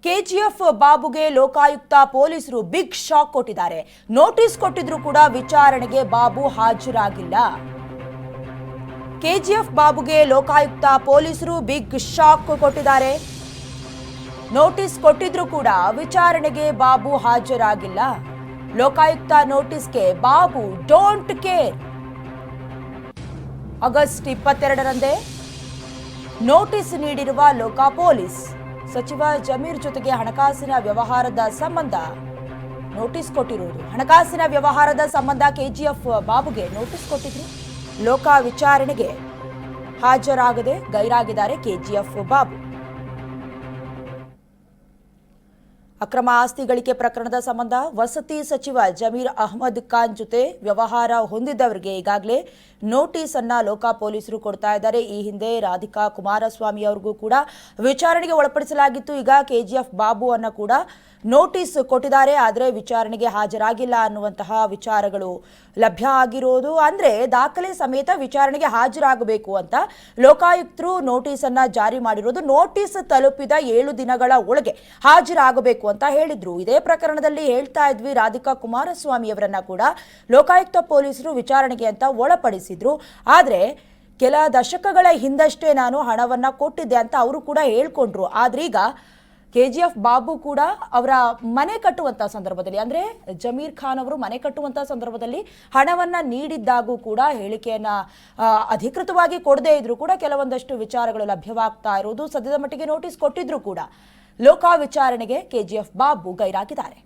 KGF ಬಾಬುಗೆ Lokayukta police big shock ಕೊಟ್ಟಿದ್ದಾರೆ. Notice ಕೊಟ್ಟಿದ್ರು ಕೂಡ ವಿಚಾರಣೆಗೆ ಬಾಬು ಹಾಜರಾಗಿಲ್ಲ. ಕೆಜಿಎಫ್ ಬಾಬುಗೆ ಲೋಕಾಯುಕ್ತ ಪೊಲೀಸರು ಬಿಗ್ ಶಾಕ್ ಕೊಟ್ಟಿದ್ದಾರೆ. ನೋಟಿಸ್ ಕೊಟ್ಟಿದ್ರು ಕೂಡ ವಿಚಾರಣೆಗೆ ಬಾಬು ಹಾಜರಾಗಿಲ್ಲ. ಲೋಕಾಯುಕ್ತ ನೋಟಿಸ್ಗೆ ಬಾಬು ಡೋಂಟ್ ಕೇರ್. ಆಗಸ್ಟ್ 22ರಂದೇ ನೋಟಿಸ್ ನೀಡಿರುವ ಲೋಕ ಪೊಲೀಸ್ ಸಚಿವ ಜಮೀರ್ ಜೊತೆಗೆ ಹಣಕಾಸಿನ ವ್ಯವಹಾರದ ಸಂಬಂಧ ನೋಟಿಸ್ ಕೊಟ್ಟಿರುವುದು. ಹಣಕಾಸಿನ ವ್ಯವಹಾರದ ಸಂಬಂಧ ಕೆಜಿಎಫ್ ಬಾಬುಗೆ ನೋಟಿಸ್ ಕೊಟ್ಟಿದ್ರು. ಲೋಕ ವಿಚಾರಣೆಗೆ ಹಾಜರಾಗದೆ ಗೈರಾಗಿದ್ದಾರೆ ಕೆಜಿಎಫ್ ಬಾಬು. ಅಕ್ರಮ ಆಸ್ತಿ ಗಳಿಕೆ ಪ್ರಕರಣದ ಸಂಬಂಧ ವಸತಿ ಸಚಿವ ಜಮೀರ್ ಅಹ್ಮದ್ ಖಾನ್ ಜೊತೆ ವ್ಯವಹಾರ ಹೊಂದಿದ್ದವರಿಗೆ ಈಗಾಗಲೇ ನೋಟಿಸ್ ಅನ್ನ ಲೋಕ ಪೊಲೀಸರು ಕೊಡ್ತಾ ಇದ್ದಾರೆ. ಈ ಹಿಂದೆ ರಾಧಿಕಾ ಕುಮಾರಸ್ವಾಮಿ ಅವರಿಗೂ ಕೂಡ ವಿಚಾರಣೆಗೆ ಒಳಪಡಿಸಲಾಗಿತ್ತು. ಈಗ ಕೆಜಿಎಫ್ ಬಾಬು ಅನ್ನ ಕೂಡ ನೋಟಿಸ್ ಕೊಟ್ಟಿದ್ದಾರೆ. ಆದರೆ ವಿಚಾರಣೆಗೆ ಹಾಜರಾಗಿಲ್ಲ ಅನ್ನುವಂತಹ ವಿಚಾರಗಳು ಲಭ್ಯ ಆಗಿರೋದು. ಅಂದ್ರೆ ದಾಖಲೆ ಸಮೇತ ವಿಚಾರಣೆಗೆ ಹಾಜರಾಗಬೇಕು ಅಂತ ಲೋಕಾಯುಕ್ತರು ನೋಟಿಸ್ ಅನ್ನ ಜಾರಿ ಮಾಡಿರೋದು. ನೋಟಿಸ್ ತಲುಪಿದ 7 ದಿನಗಳ ಒಳಗೆ ಹಾಜರಾಗಬೇಕು ಅಂತ ಹೇಳಿದ್ರು. ಇದೇ ಪ್ರಕರಣದಲ್ಲಿ ಹೇಳ್ತಾ ಇದ್ವಿ, ರಾಧಿಕಾ ಕುಮಾರಸ್ವಾಮಿ ಅವರನ್ನ ಕೂಡ ಲೋಕಾಯುಕ್ತ ಪೊಲೀಸರು ವಿಚಾರಣೆಗೆ ಅಂತ ಒಳಪಡಿಸಿದ್ರು. ಆದ್ರೆ ಕೆಲ ದಶಕಗಳ ಹಿಂದಷ್ಟೇ ನಾನು ಹಣವನ್ನ ಕೊಟ್ಟಿದ್ದೆ ಅಂತ ಅವರು ಕೂಡ ಹೇಳ್ಕೊಂಡ್ರು. ಆದ್ರೀಗ ಕೆಜಿಎಫ್ ಬಾಬು ಕೂಡ ಅವರ ಮನೆ ಕಟ್ಟುವಂತಹ ಸಂದರ್ಭದಲ್ಲಿ, ಅಂದ್ರೆ ಜಮೀರ್ ಖಾನ್ ಅವರು ಮನೆ ಕಟ್ಟುವಂತಹ ಸಂದರ್ಭದಲ್ಲಿ ಹಣವನ್ನ ನೀಡಿದ್ದಾಗೂ ಕೂಡ ಹೇಳಿಕೆಯನ್ನ ಅಧಿಕೃತವಾಗಿ ಕೊಡದೇ ಇದ್ರು ಕೂಡ ಕೆಲವೊಂದಷ್ಟು ವಿಚಾರಗಳು ಲಭ್ಯವಾಗ್ತಾ ಇರೋದು. ಸದ್ಯದ ಮಟ್ಟಿಗೆ ನೋಟಿಸ್ ಕೊಟ್ಟಿದ್ರು ಕೂಡ ಲೋಕ ವಿಚಾರಣೆಗೆ ಕೆಜಿಎಫ್ ಬಾಬು ಗೈರಾಗಿದ್ದಾರೆ.